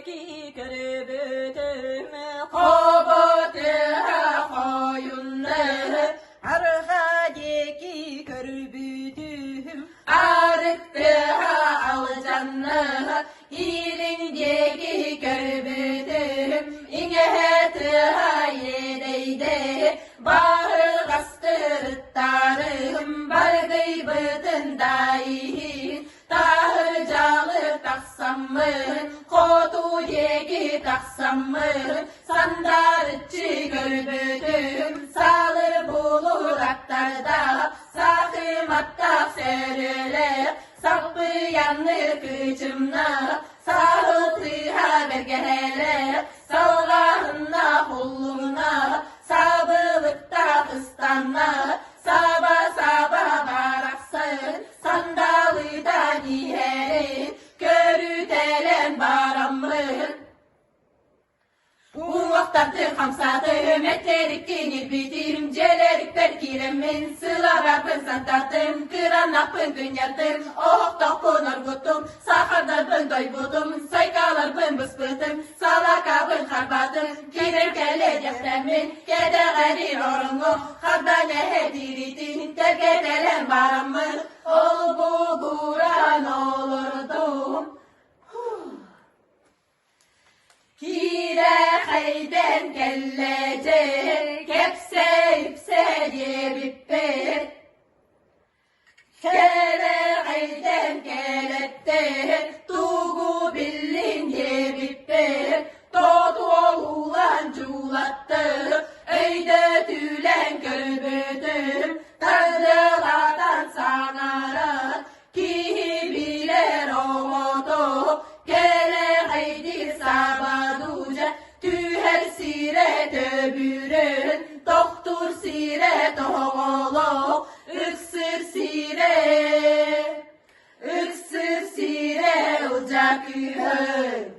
ki körbütüm Kobotıha koyunları Arhadeki körbütüm Arıktıha alcanlıha İlindeki körbütüm İngehetıha yereyde Bahır kastırıttarım Bargıy bıdın dayihin Tahır calı taksam mı Kotu yeki taksam mı Sandarıçı körbütüm Salır bulur atlarda Sakım attak serüler Sapı yanır kıçımna Sağlıklıha bergeheler Salgahına hulluna Sabılıkta kıstanlar Sabah sabah baraksın Sandalıdan iherin Körütelen baramın Bu vaktattır hamsatım Etlerik dinir bitirim Celerik berkiremin Sıla rabın santatım Kıran apın dünyatım Oh dokun orgutum Sahardan bın doybudum Saykalar bın bıspıtım Salaka bın harbadım Kirem kele deftemin Kede garir orungu Harda nehediritin Tergedelen baramın Ol bulguran olurdum Kire hayden gelecek Kepse ipse diye bipper Kere hayden gelette Tuğu billin diye bipper Totu oğulan culattı Öyde tülen körbüdüm Tardığlardan sanarak Ki biler o modu Kere haydi sabaduca Tüher sire döbürün Doktor sire toğolo Üksür sire Üksür sire ocak ühür